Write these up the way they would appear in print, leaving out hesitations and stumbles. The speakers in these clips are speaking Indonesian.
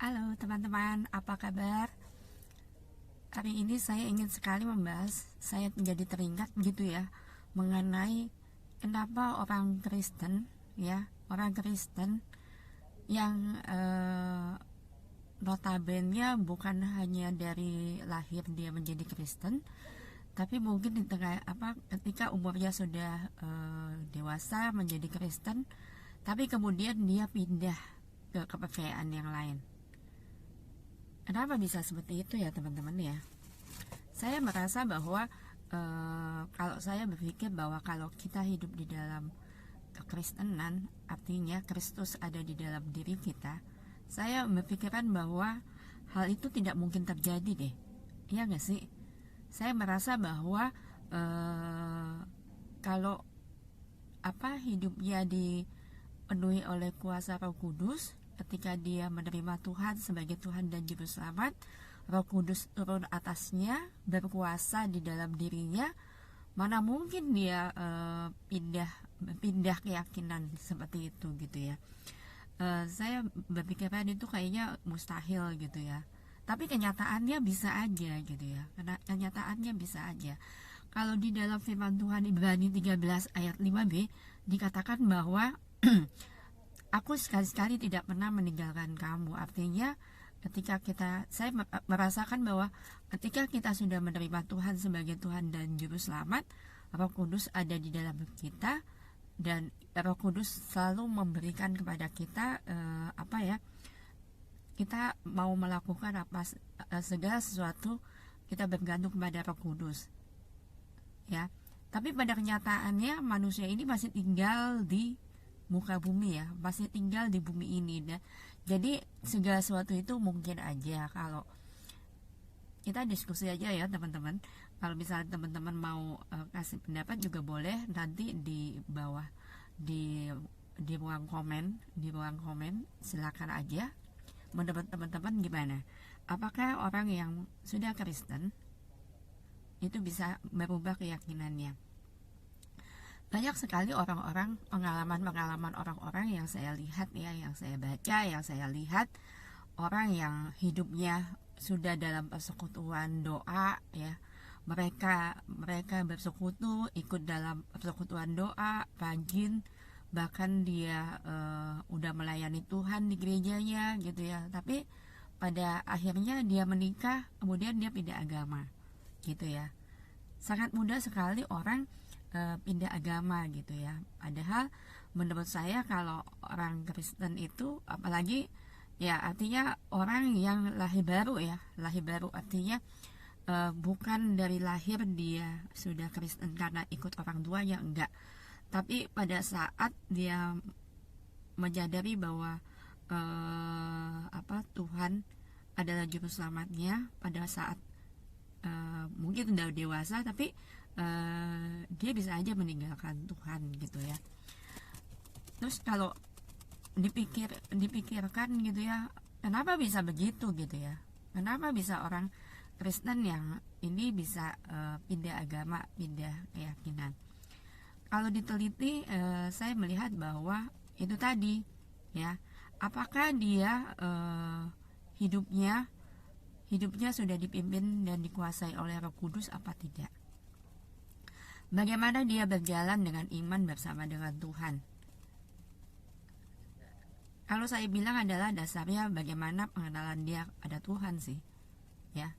Halo teman-teman, apa kabar? Hari ini saya ingin sekali membahas, saya menjadi teringat gitu ya, mengenai kenapa orang Kristen, ya, orang Kristen yang notabene bukan hanya dari lahir dia menjadi Kristen, tapi mungkin di tengah ketika umurnya sudah dewasa menjadi Kristen, tapi kemudian dia pindah ke kepercayaan yang lain. Kenapa bisa seperti itu ya teman-teman ya? Saya merasa bahwa kalau saya berpikir bahwa kalau kita hidup di dalam kekristenan, artinya Kristus ada di dalam diri kita, saya berpikiran bahwa hal itu tidak mungkin terjadi deh. Iya nggak sih? Saya merasa bahwa kalau hidupnya dipenuhi oleh kuasa Roh Kudus, ketika dia menerima Tuhan sebagai Tuhan dan Juru Selamat, Roh Kudus turun atasnya, berkuasa di dalam dirinya, mana mungkin dia pindah keyakinan seperti itu gitu ya. Saya berpikiran itu kayaknya mustahil gitu ya. Tapi kenyataannya bisa aja gitu ya. Karena kenyataannya bisa aja. Kalau di dalam firman Tuhan Ibrani 13 ayat 5b dikatakan bahwa aku sekali-sekali tidak pernah meninggalkan kamu. Artinya saya merasakan bahwa ketika kita sudah menerima Tuhan sebagai Tuhan dan Juru Selamat, Roh Kudus ada di dalam kita, dan Roh Kudus selalu memberikan kepada kita kita mau melakukan segala sesuatu, kita bergantung kepada Roh Kudus ya. Tapi pada kenyataannya manusia ini masih tinggal di muka bumi ya, masih tinggal di bumi ini. Jadi segala sesuatu itu mungkin aja. Kalau kita diskusi aja ya teman-teman, kalau misalnya teman-teman mau kasih pendapat juga boleh nanti di bawah, di ruang komen silakan aja. Menurut teman-teman gimana? Apakah orang yang sudah Kristen itu bisa merubah keyakinannya? Banyak sekali pengalaman orang-orang yang saya lihat ya, yang saya baca, yang saya lihat, orang yang hidupnya sudah dalam persekutuan doa ya. Mereka bersekutu, ikut dalam persekutuan doa, rajin, bahkan dia udah melayani Tuhan di gerejanya gitu ya. Tapi pada akhirnya dia menikah, kemudian dia pindah agama gitu ya. Sangat mudah sekali orang pindah agama gitu ya. Padahal menurut saya kalau orang Kristen itu, apalagi ya, artinya orang yang lahir baru ya, lahir baru artinya bukan dari lahir dia sudah Kristen karena ikut orang tuanya, enggak. Tapi pada saat dia menyadari bahwa Tuhan adalah juru selamatnya, pada saat mungkin udah dewasa, tapi dia bisa aja meninggalkan Tuhan gitu ya. Terus kalau dipikirkan gitu ya, kenapa bisa begitu gitu ya, kenapa bisa orang Kristen yang ini bisa pindah agama, pindah keyakinan? Kalau diteliti, saya melihat bahwa itu tadi ya, apakah dia hidupnya sudah dipimpin dan dikuasai oleh Roh Kudus apa tidak? Bagaimana dia berjalan dengan iman bersama dengan Tuhan? Kalau saya bilang adalah dasarnya bagaimana pengenalan dia pada Tuhan sih, ya.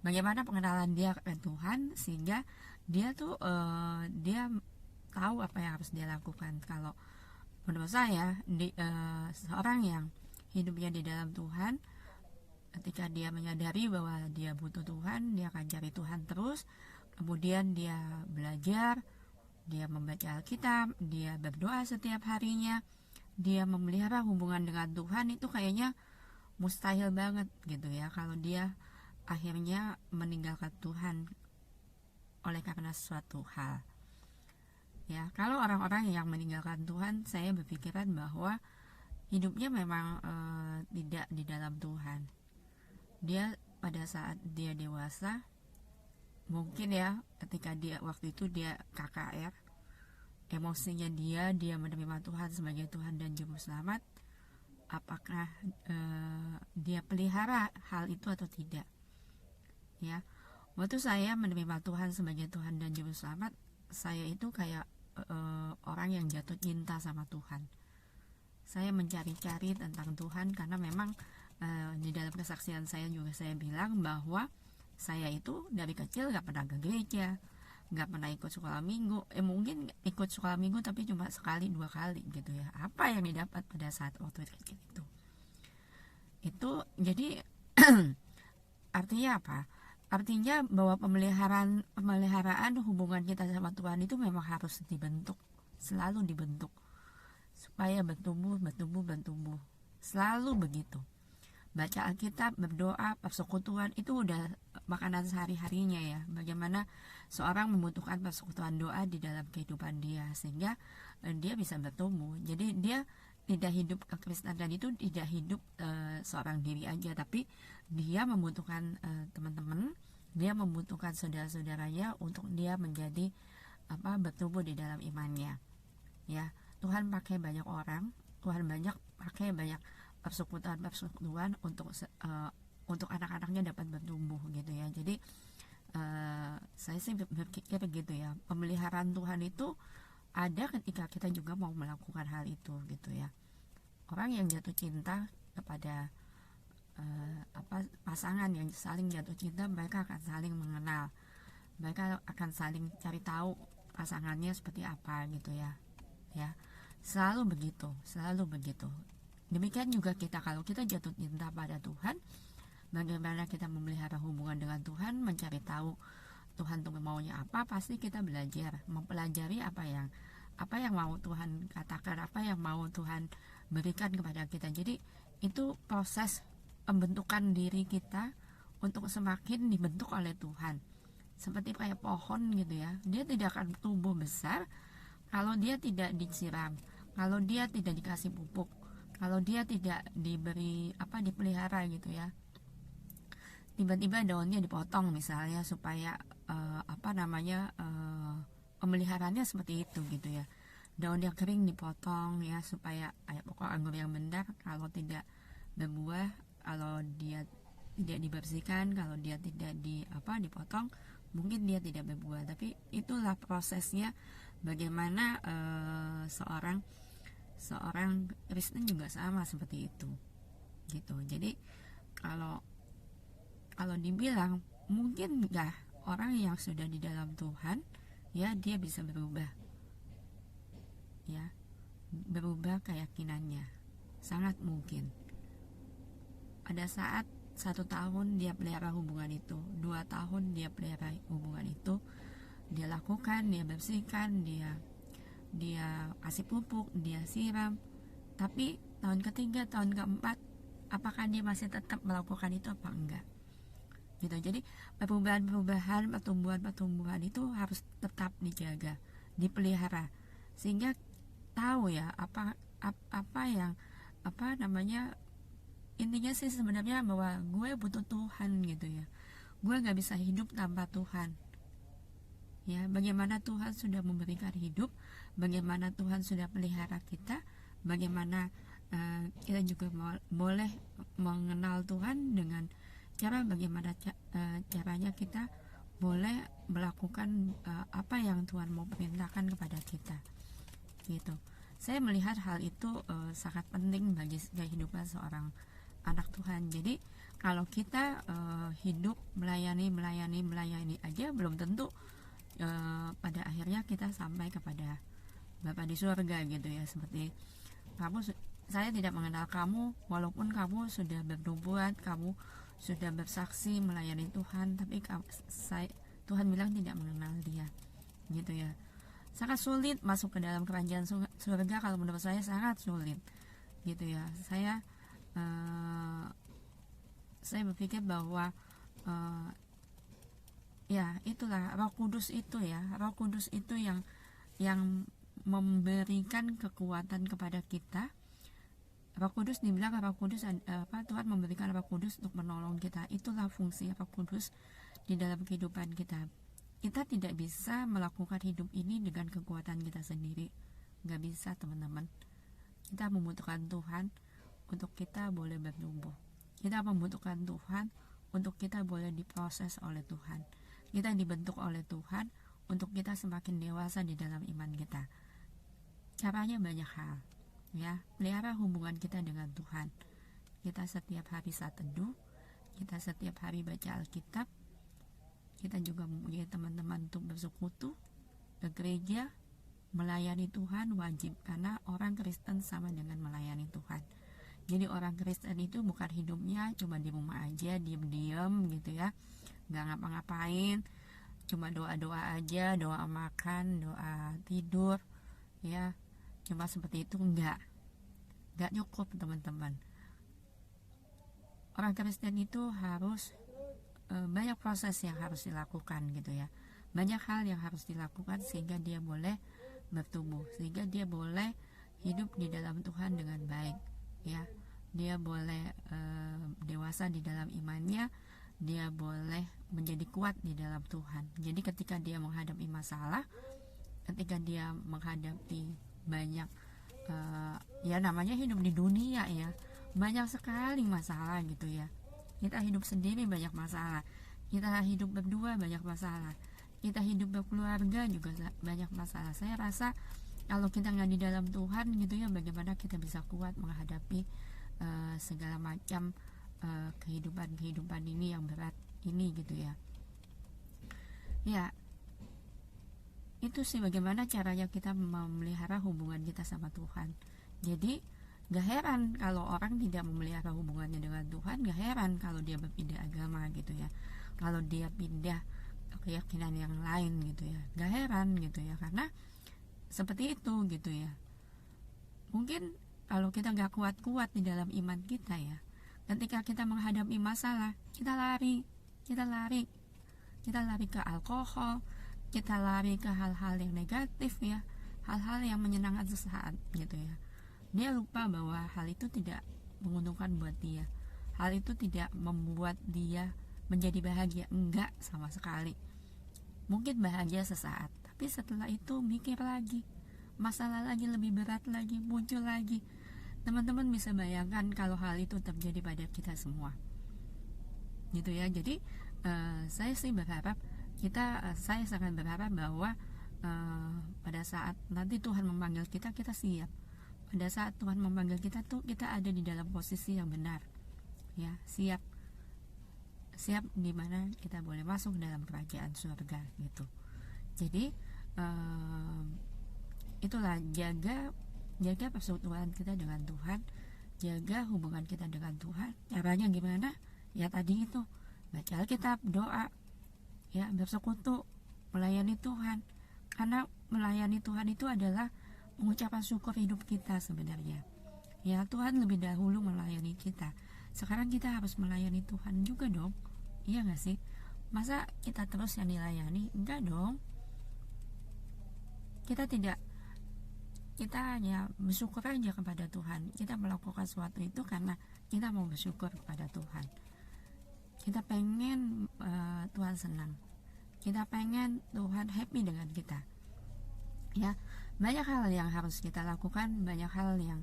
Bagaimana pengenalan dia kepada Tuhan sehingga dia tuh dia tahu apa yang harus dia lakukan. Kalau menurut saya seorang yang hidupnya di dalam Tuhan, ketika dia menyadari bahwa dia butuh Tuhan, dia akan cari Tuhan terus. Kemudian dia belajar, dia membaca Alkitab, dia berdoa setiap harinya, dia memelihara hubungan dengan Tuhan. Itu kayaknya mustahil banget gitu ya kalau dia akhirnya meninggalkan Tuhan oleh karena suatu hal ya. Kalau orang-orang yang meninggalkan Tuhan, saya berpikiran bahwa hidupnya memang tidak di dalam Tuhan. Dia pada saat dia dewasa, mungkin ya, ketika dia waktu itu dia KKR, emosinya dia menerima Tuhan sebagai Tuhan dan Juru Selamat, apakah dia pelihara hal itu atau tidak. Ya, waktu saya menerima Tuhan sebagai Tuhan dan Juru Selamat, saya itu kayak orang yang jatuh cinta sama Tuhan. Saya mencari-cari tentang Tuhan karena memang di dalam kesaksian saya juga saya bilang bahwa saya itu dari kecil gak pernah ke gereja, gak pernah ikut sekolah minggu. Mungkin ikut sekolah minggu tapi cuma sekali 2 kali gitu ya. Apa yang didapat pada saat waktu kecil itu jadi artinya apa? Artinya bahwa pemeliharaan hubungan kita sama Tuhan itu memang harus dibentuk, selalu dibentuk supaya bertumbuh, selalu begitu. Baca Alkitab, berdoa, persekutuan itu udah makanan sehari-harinya ya. Bagaimana seorang membutuhkan persekutuan doa di dalam kehidupan dia sehingga dia bisa bertumbuh. Jadi dia tidak hidup kekristenan itu tidak hidup seorang diri aja, tapi dia membutuhkan teman-teman, dia membutuhkan saudara-saudaranya untuk dia menjadi bertumbuh di dalam imannya. Ya, Tuhan pakai banyak orang, Tuhan pakai banyak persekutuan untuk anak-anaknya dapat bertumbuh gitu ya. Jadi saya sih berpikir begitu ya, pemeliharaan Tuhan itu ada ketika kita juga mau melakukan hal itu gitu ya. Orang yang jatuh cinta kepada pasangan yang saling jatuh cinta, mereka akan saling mengenal, mereka akan saling cari tahu pasangannya seperti apa gitu ya. Ya, selalu begitu. Demikian juga kita, kalau kita jatuh cinta pada Tuhan, bagaimana kita memelihara hubungan dengan Tuhan, mencari tahu Tuhan itu maunya apa, pasti kita belajar, mempelajari apa yang mau Tuhan katakan, apa yang mau Tuhan berikan kepada kita. Jadi itu proses pembentukan diri kita untuk semakin dibentuk oleh Tuhan. Seperti kayak pohon gitu ya, dia tidak akan tumbuh besar kalau dia tidak disiram, kalau dia tidak dikasih pupuk, kalau dia tidak dipelihara gitu ya. Tiba-tiba daunnya dipotong misalnya supaya pemeliharaannya seperti itu gitu ya. Daun yang kering dipotong ya supaya pokok anggur yang benar kalau tidak berbuah, kalau dia tidak dibersihkan, kalau dia tidak dipotong, mungkin dia tidak berbuah. Tapi itulah prosesnya bagaimana seorang Kristen juga sama seperti itu gitu. Jadi kalau dibilang mungkin nggak orang yang sudah di dalam Tuhan ya dia bisa berubah ya, berubah keyakinannya, sangat mungkin. Ada saat 1 tahun dia pelihara hubungan itu, 2 tahun dia pelihara hubungan itu, dia lakukan, dia bersihkan, dia kasih pupuk, dia siram. Tapi tahun ketiga, tahun keempat, apakah dia masih tetap melakukan itu apa enggak? Gitu. Jadi perubahan-perubahan, pertumbuhan itu harus tetap dijaga, dipelihara, sehingga tahu ya intinya sih sebenarnya bahwa gue butuh Tuhan gitu ya. Gue nggak bisa hidup tanpa Tuhan. Ya, bagaimana Tuhan sudah memberikan hidup, bagaimana Tuhan sudah pelihara kita, bagaimana kita juga boleh mengenal Tuhan dengan cara bagaimana caranya kita boleh melakukan apa yang Tuhan mau perintahkan kepada kita gitu. Saya melihat hal itu sangat penting bagi kehidupan seorang anak Tuhan. Jadi kalau kita hidup melayani aja belum tentu pada akhirnya kita sampai kepada Bapa di surga gitu ya. Seperti saya tidak mengenal kamu walaupun kamu sudah bernubuat, kamu sudah bersaksi melayani Tuhan, tapi Tuhan bilang tidak mengenal dia gitu ya. Sangat sulit masuk ke dalam kerajaan surga, kalau menurut saya sangat sulit gitu ya. Saya berpikir bahwa ya itulah Roh Kudus itu yang memberikan kekuatan kepada kita. Roh Kudus dibilang Tuhan memberikan Roh Kudus untuk menolong kita. Itulah fungsi Roh Kudus di dalam kehidupan kita. Kita tidak bisa melakukan hidup ini dengan kekuatan kita sendiri, nggak bisa teman-teman. Kita membutuhkan Tuhan untuk kita boleh bertumbuh. Kita membutuhkan Tuhan untuk kita boleh diproses oleh Tuhan. Kita dibentuk oleh Tuhan untuk kita semakin dewasa di dalam iman kita. Caranya banyak hal, ya. Pelihara hubungan kita dengan Tuhan. Kita setiap hari saat teduh, kita setiap hari baca Alkitab. Kita juga mempunyai teman-teman untuk bersekutu, ke gereja, melayani Tuhan wajib, karena orang Kristen sama dengan melayani Tuhan. Jadi orang Kristen itu bukan hidupnya cuma di rumah aja, diem-diem gitu ya, nggak ngapa-ngapain, cuma doa-doa aja, doa makan, doa tidur, ya, cuma seperti itu. Nggak cukup teman-teman. Orang Kristen itu harus banyak proses yang harus dilakukan gitu ya, banyak hal yang harus dilakukan sehingga dia boleh bertumbuh, sehingga dia boleh hidup di dalam Tuhan dengan baik, ya. Dia boleh dewasa di dalam imannya, dia boleh menjadi kuat di dalam Tuhan. Jadi ketika dia menghadapi masalah, ketika dia menghadapi banyak ya namanya hidup di dunia ya, banyak sekali masalah gitu ya. Kita hidup sendiri banyak masalah, kita hidup berdua banyak masalah, kita hidup berkeluarga juga banyak masalah. Saya rasa kalau kita nggak di dalam Tuhan gitu ya, bagaimana kita bisa kuat menghadapi segala macam kehidupan ini yang berat ini gitu ya. Ya, itu sih bagaimana caranya kita memelihara hubungan kita sama Tuhan. Jadi gak heran kalau orang tidak memelihara hubungannya dengan Tuhan, gak heran kalau dia berpindah agama gitu ya, kalau dia pindah keyakinan yang lain gitu ya, gak heran gitu ya, karena seperti itu gitu ya. Mungkin kalau kita gak kuat-kuat di dalam iman kita ya, ketika kita menghadapi masalah, kita lari ke alkohol, kita lari ke hal-hal yang negatif ya, hal-hal yang menyenangkan sesaat gitu ya. Dia lupa bahwa hal itu tidak menguntungkan buat dia, hal itu tidak membuat dia menjadi bahagia, enggak sama sekali. Mungkin bahagia sesaat, tapi setelah itu mikir lagi, masalah lagi lebih berat lagi muncul lagi. Teman-teman bisa bayangkan kalau hal itu terjadi pada kita semua gitu ya. Jadi saya sih berharap saya sangat berharap bahwa pada saat nanti Tuhan memanggil kita, kita siap. Pada saat Tuhan memanggil kita tuh kita ada di dalam posisi yang benar ya, siap di mana kita boleh masuk dalam kerajaan surga gitu. Jadi itulah, jaga persekutuan kita dengan Tuhan, jaga hubungan kita dengan Tuhan. Caranya gimana? Ya tadi itu, baca Alkitab, doa, ya, bersekutu, melayani Tuhan. Karena melayani Tuhan itu adalah mengucapkan syukur hidup kita sebenarnya. Ya, Tuhan lebih dahulu melayani kita. Sekarang kita harus melayani Tuhan juga dong. Iya gak sih? Masa kita terus yang dilayani? Enggak dong. Kita hanya bersyukur aja kepada Tuhan. Kita melakukan sesuatu itu karena kita mau bersyukur kepada Tuhan. Kita pengen Tuhan senang. Kita pengen Tuhan happy dengan kita. Ya, banyak hal yang harus kita lakukan, banyak hal yang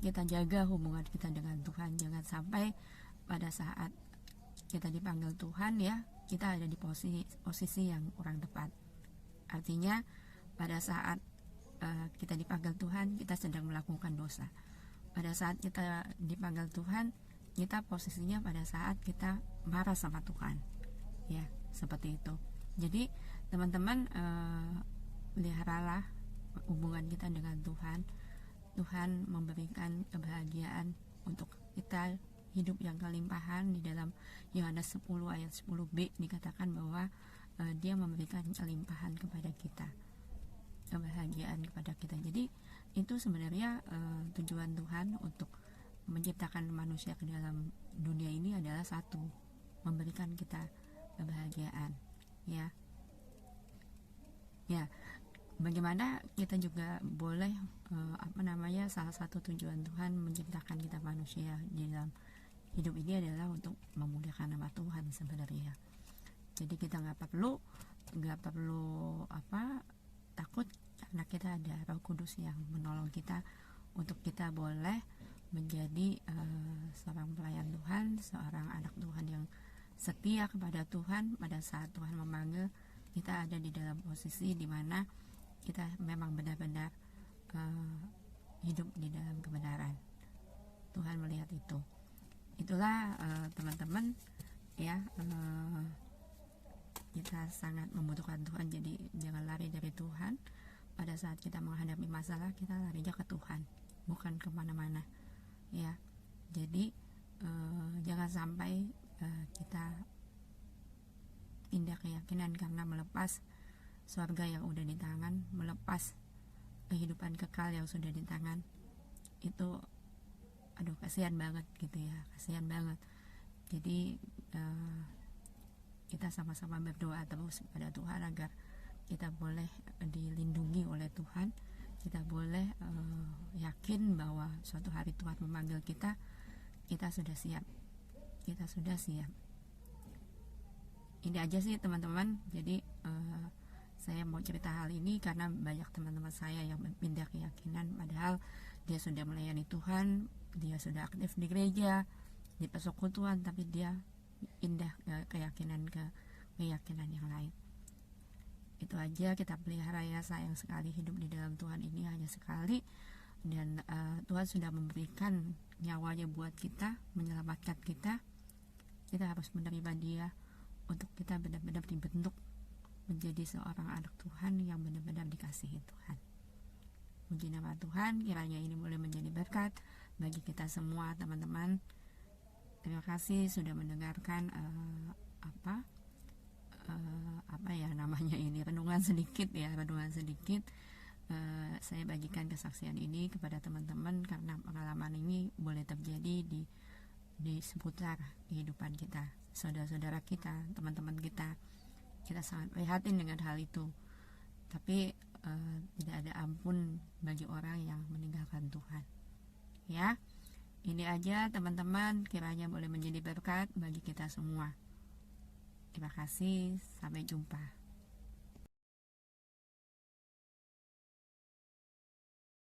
kita jaga hubungan kita dengan Tuhan. Jangan sampai pada saat kita dipanggil Tuhan ya, kita ada di posisi yang kurang tepat. Artinya pada saat kita dipanggil Tuhan, kita sedang melakukan dosa. Pada saat kita dipanggil Tuhan, kita posisinya pada saat kita marah sama Tuhan, ya, seperti itu. Jadi teman-teman, peliharalah hubungan kita dengan Tuhan. Tuhan memberikan kebahagiaan untuk kita, hidup yang kelimpahan. Di dalam Yohanes 10 ayat 10b dikatakan bahwa dia memberikan kelimpahan kepada kita, kebahagiaan kepada kita. Jadi itu sebenarnya tujuan Tuhan untuk menciptakan manusia ke dalam dunia ini adalah satu, memberikan kita kebahagiaan, ya. Bagaimana kita juga boleh salah satu tujuan Tuhan menciptakan kita manusia di dalam hidup ini adalah untuk memuliakan nama Tuhan sebenarnya. Jadi kita nggak perlu takut, karena kita ada Roh Kudus yang menolong kita untuk kita boleh menjadi seorang pelayan Tuhan, seorang anak Tuhan yang setia kepada Tuhan. Pada saat Tuhan memanggil, kita ada di dalam posisi di mana kita memang benar-benar hidup di dalam kebenaran. Tuhan melihat itu. Itulah teman-teman ya, kita sangat membutuhkan Tuhan. Jadi jangan lari dari Tuhan. Pada saat kita menghadapi masalah, kita larinya ke Tuhan, bukan kemana-mana ya. Jadi jangan sampai kita pindah keyakinan karena melepas surga yang udah di tangan, melepas kehidupan kekal yang sudah di tangan. Itu aduh, kasihan banget gitu ya, kasihan banget. Jadi kita sama-sama berdoa terus pada Tuhan agar kita boleh dilindungi oleh Tuhan. Kita boleh yakin bahwa suatu hari Tuhan memanggil kita, kita sudah siap. Kita sudah siap. Ini aja sih teman-teman. Jadi saya mau cerita hal ini karena banyak teman-teman saya yang pindah keyakinan, padahal dia sudah melayani Tuhan, dia sudah aktif di gereja, di persekutuan, tapi dia pindah keyakinan ke keyakinan yang lain. Itu aja, kita pelihara ya. Sayang sekali hidup di dalam Tuhan ini hanya sekali, dan Tuhan sudah memberikan nyawanya buat kita, menyelamatkan kita. Kita harus menerima dia untuk kita benar-benar dibentuk menjadi seorang anak Tuhan yang benar-benar dikasihi Tuhan. Puji nama Tuhan, kiranya ini boleh menjadi berkat bagi kita semua teman-teman. Terima kasih sudah mendengarkan apa ya namanya ini, renungan sedikit ya, renungan sedikit. Saya bagikan kesaksian ini kepada teman-teman karena pengalaman ini boleh terjadi di seputar kehidupan kita, saudara-saudara kita, teman-teman kita. Kita sangat prihatin dengan hal itu, tapi tidak ada ampun bagi orang yang meninggalkan Tuhan ya. Ini aja teman-teman, kiranya boleh menjadi berkat bagi kita semua. Terima kasih, sampai jumpa.